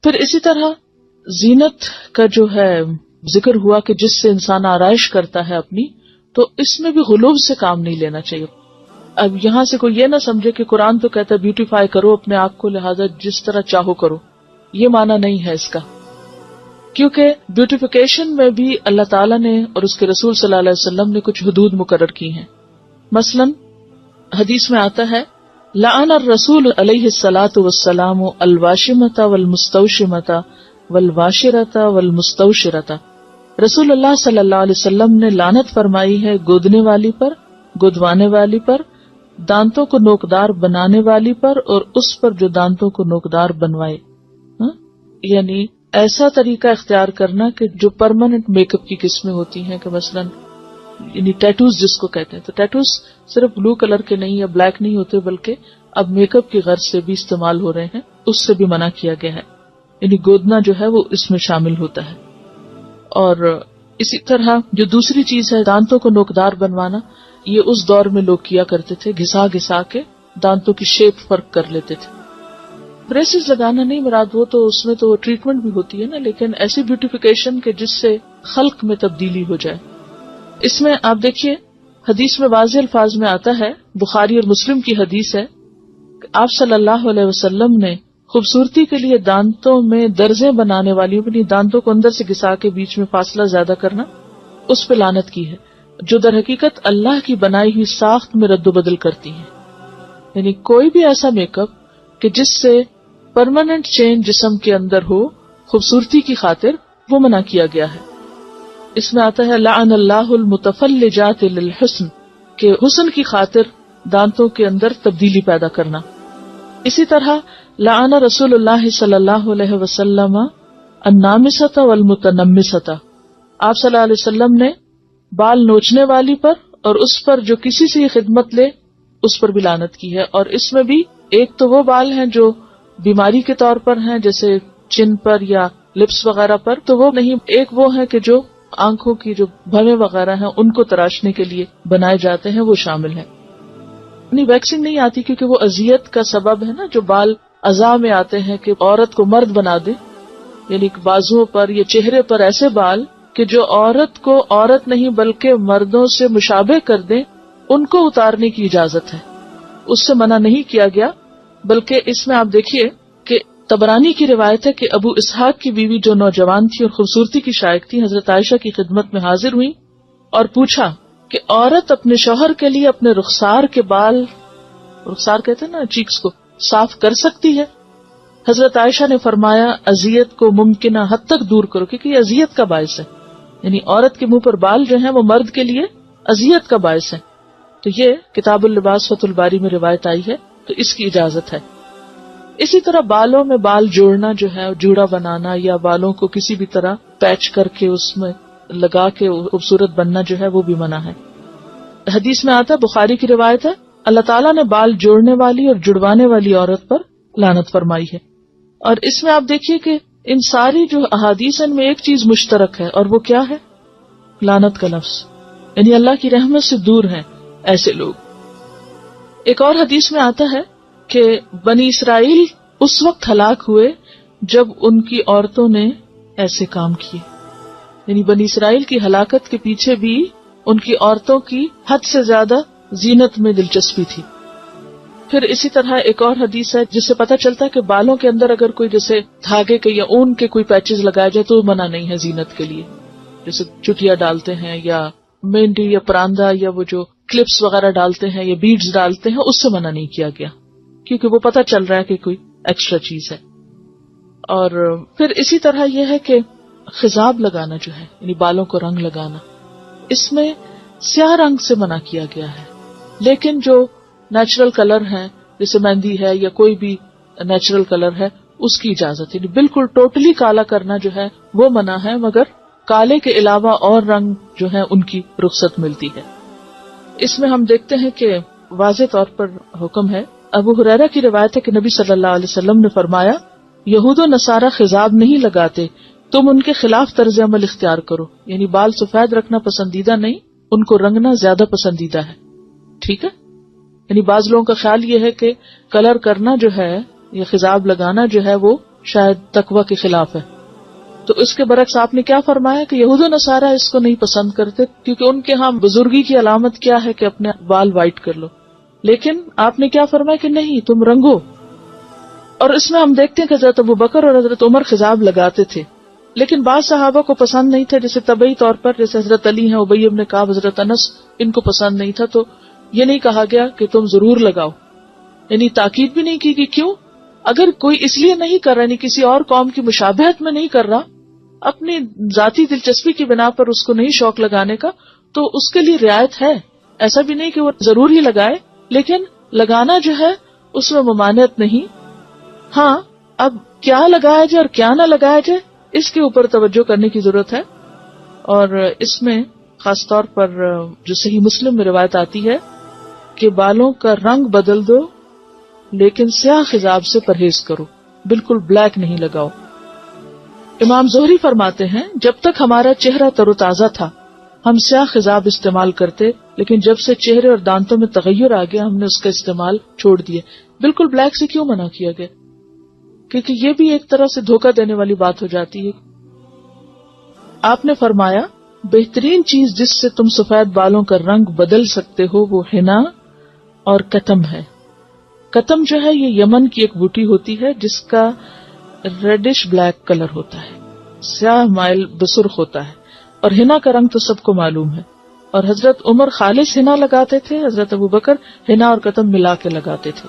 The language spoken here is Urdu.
پھر اسی طرح زینت کا جو ہے ذکر ہوا کہ جس سے انسان آرائش کرتا ہے اپنی، تو اس میں بھی غلوب سے کام نہیں لینا چاہیے. اب یہاں سے کوئی یہ نہ سمجھے کہ قرآن تو کہتا ہے بیوٹیفائی کرو اپنے آپ کو، لہذا جس طرح چاہو کرو. یہ معنی نہیں ہے اس کا، کیونکہ بیوٹیفیکیشن میں بھی اللہ تعالیٰ نے اور اس کے رسول صلی اللہ علیہ وسلم نے کچھ حدود مقرر کی ہیں. مثلا حدیث میں آتا ہے لعن الرسول علیہ الصلاۃ والسلام الواشمۃ والمستوشمۃ والواشرۃ والمستوشرۃ. رسول اللہ صلی اللہ علیہ وسلم نے لعنت فرمائی ہے گودنے والی پر، گودوانے والی پر، دانتوں کو نوکدار بنانے والی پر، اور اس پر جو دانتوں کو نوکدار بنوائے. یعنی ایسا طریقہ اختیار کرنا کہ جو پرماننٹ میک اپ کی قسمیں ہوتی ہیں، کہ مثلا یعنی ٹیٹوز جس کو کہتے ہیں، تو ٹیٹوز صرف بلو کلر کے نہیں یا بلیک نہیں ہوتے، بلکہ اب میک اپ کی غرض سے بھی استعمال ہو رہے ہیں، اس سے بھی منع کیا گیا ہے. یعنی گودنا جو ہے وہ اس میں شامل ہوتا ہے. اور اسی طرح جو دوسری چیز ہے دانتوں کو نوکدار بنوانا، یہ اس دور میں لوگ کیا کرتے تھے، گھسا گھسا کے دانتوں کی شیپ فرق کر لیتے تھے. بریسز لگانا نہیں مراد، وہ تو اس میں تو ٹریٹمنٹ بھی ہوتی ہے نا، لیکن ایسی بیوٹیفیکیشن کہ جس سے خلق میں تبدیلی ہو جائے. اس میں آپ دیکھیے حدیث میں واضح الفاظ میں آتا ہے، بخاری اور مسلم کی حدیث ہے کہ آپ صلی اللہ علیہ وسلم نے خوبصورتی کے لیے دانتوں میں درزیں بنانے والی، اپنی دانتوں کو اندر سے گھسا کے بیچ میں فاصلہ زیادہ کرنا، اس پہ لعنت کی ہے، جو در حقیقت اللہ کی بنائی ہوئی ساخت میں رد و بدل کرتی ہیں. یعنی کوئی بھی ایسا میک اپ کہ جس سے پرماننٹ چینج جسم کے اندر ہو خوبصورتی کی خاطر، وہ منع کیا گیا ہے. اس میں آتا ہے لعن اللہ المتفلجات للحسن، کہ حسن کی خاطر دانتوں کے اندر تبدیلی پیدا کرنا. اسی طرح لعن رسول اللہ صلی اللہ علیہ وسلم النامست والمتنمست. آپ صلی اللہ علیہ وسلم نے بال نوچنے والی پر اور اس پر جو کسی سے خدمت لے اس پر بھی لعنت کی ہے. اور اس میں بھی ایک تو وہ بال ہیں جو بیماری کے طور پر ہیں، جیسے چن پر یا لپس وغیرہ پر، تو وہ نہیں. ایک وہ ہے کہ جو آنکھوں کی جو بھویں وغیرہ ہیں ان کو تراشنے کے لیے بنائے جاتے ہیں، وہ شامل ہیں. نہیں ویکسنگ نہیں آتی کیونکہ وہ اذیت کا سبب ہے نا، جو بال اعضاء میں آتے ہیں کہ عورت کو مرد بنا دے، یعنی بازوؤں پر یا چہرے پر ایسے بال کہ جو عورت کو عورت نہیں بلکہ مردوں سے مشابہ کر دیں، ان کو اتارنے کی اجازت ہے. اس سے منع نہیں کیا گیا، بلکہ اس میں آپ دیکھیے کہ طبرانی کی روایت ہے کہ ابو اسحاق کی بیوی جو نوجوان تھی اور خوبصورتی کی شائق تھی، حضرت عائشہ کی خدمت میں حاضر ہوئی اور پوچھا کہ عورت اپنے شوہر کے لیے اپنے رخسار کے بال، رخسار کہتے ہیں نا چیکس کو، صاف کر سکتی ہے؟ حضرت عائشہ نے فرمایا اذیت کو ممکنہ حد تک دور کرو، کیونکہ یہ اذیت کا باعث ہے. یعنی عورت کے منہ پر بال جو ہیں وہ مرد کے لیے اذیت کا باعث ہے. تو یہ کتاب اللباس فتح الباری میں روایت آئی ہے، تو اس کی اجازت ہے. اسی طرح بالوں میں بال جوڑنا جو ہے، جوڑا بنانا یا بالوں کو کسی بھی طرح پیچ کر کے اس میں لگا کے خوبصورت بننا جو ہے وہ بھی منع ہے. حدیث میں آتا ہے، بخاری کی روایت ہے، اللہ تعالیٰ نے بال جوڑنے والی اور جڑوانے والی عورت پر لعنت فرمائی ہے. اور اس میں آپ دیکھیے کہ ان ساری جو احادیث ان میں ایک چیز مشترک ہے، اور وہ کیا ہے؟ لعنت کا لفظ. یعنی اللہ کی رحمت سے دور ہیں ایسے لوگ. ایک اور حدیث میں آتا ہے کہ بنی اسرائیل اس وقت ہلاک ہوئے جب ان کی عورتوں نے ایسے کام کیے. یعنی بنی اسرائیل کی ہلاکت کے پیچھے بھی ان کی عورتوں کی حد سے زیادہ زینت میں دلچسپی تھی. پھر اسی طرح ایک اور حدیث ہے جس سے پتہ چلتا ہے کہ بالوں کے اندر اگر کوئی جیسے دھاگے کے یا اون کے کوئی پیچز لگائے جائے تو منع نہیں ہے زینت کے لیے، جیسے چٹیا ڈالتے ہیں یا مہندی یا پراندہ یا وہ جو کلپس وغیرہ ڈالتے ہیں یا بیڈز ڈالتے ہیں، اس سے منع نہیں کیا گیا کیونکہ وہ پتہ چل رہا ہے کہ کوئی ایکسٹرا چیز ہے. اور پھر اسی طرح یہ ہے کہ خضاب لگانا جو ہے، یعنی بالوں کو رنگ لگانا، اس میں سیاہ رنگ سے منع کیا گیا ہے. لیکن جو نیچرل کلر ہے جیسے مہندی ہے یا کوئی بھی نیچرل کلر ہے اس کی اجازت ہے. یعنی بالکل ٹوٹلی کالا کرنا جو ہے وہ منع ہے، مگر کالے کے علاوہ اور رنگ جو ہے ان کی رخصت ملتی ہے. اس میں ہم دیکھتے ہیں کہ واضح طور پر حکم ہے. ابو ہریرہ کی روایت ہے کہ نبی صلی اللہ علیہ وسلم نے فرمایا یہود و نصارہ خضاب نہیں لگاتے، تم ان کے خلاف طرز عمل اختیار کرو. یعنی بال سفید رکھنا پسندیدہ نہیں، ان کو رنگنا زیادہ پسندیدہ ہے. ٹھیک ہے. یعنی بعض لوگوں کا خیال یہ ہے کہ کلر کرنا جو ہے یا خضاب لگانا جو ہے وہ شاید تقوی کے خلاف ہے. تو اس کے برعکس آپ نے کیا فرمایا کہ یہود و نصارہ اس کو نہیں پسند کرتے کیونکہ ان کے ہاں بزرگی کی علامت کیا ہے کہ اپنے بال وائٹ کر لو، لیکن آپ نے کیا فرمایا کہ نہیں تم رنگو. اور اس میں ہم دیکھتے ہیں کہ حضرت ابوبکر اور حضرت عمر خضاب لگاتے تھے، لیکن بعض صحابہ کو پسند نہیں تھا، جیسے طبعی طور پر جیسے حضرت علی ہیں، ابی بن کعب، حضرت انس، ان کو پسند نہیں تھا. تو یہ نہیں کہا گیا کہ تم ضرور لگاؤ، یعنی تاکید بھی نہیں کی کہ کیوں. اگر کوئی اس لیے نہیں کر رہا، یعنی کسی اور قوم کی مشابہت میں نہیں کر رہا، اپنی ذاتی دلچسپی کی بنا پر اس کو نہیں شوق لگانے کا، تو اس کے لیے رعایت ہے. ایسا بھی نہیں کہ وہ ضرور ہی لگائے، لیکن لگانا جو ہے اس میں ممانعت نہیں. ہاں اب کیا لگایا جائے اور کیا نہ لگایا جائے اس کے اوپر توجہ کرنے کی ضرورت ہے. اور اس میں خاص طور پر جو صحیح مسلم میں روایت آتی ہے کہ بالوں کا رنگ بدل دو لیکن سیاہ خضاب سے پرہیز کرو، بالکل بلیک نہیں لگاؤ. امام زہری فرماتے ہیں جب تک ہمارا چہرہ تر و تازہ تھا ہم سیاہ خضاب استعمال کرتے، لیکن جب سے چہرے اور دانتوں میں تغیر آ گیا ہم نے اس کا استعمال چھوڑ دیا. بالکل بلیک سے کیوں منع کیا گیا؟ کیونکہ یہ بھی ایک طرح سے دھوکہ دینے والی بات ہو جاتی ہے. آپ نے فرمایا بہترین چیز جس سے تم سفید بالوں کا رنگ بدل سکتے ہو وہ حنا اور کتم ہے. کتم جو ہے یہ یمن کی ایک بوٹی ہوتی ہے جس کا ریڈش بلیک کلر ہوتا ہے، سیاہ مائل بسرخ ہوتا ہے. اور حنا کا رنگ تو سب کو معلوم ہے. اور حضرت عمر خالص حنا لگاتے تھے، حضرت ابوبکر حنا اور کتم ملا کے لگاتے تھے.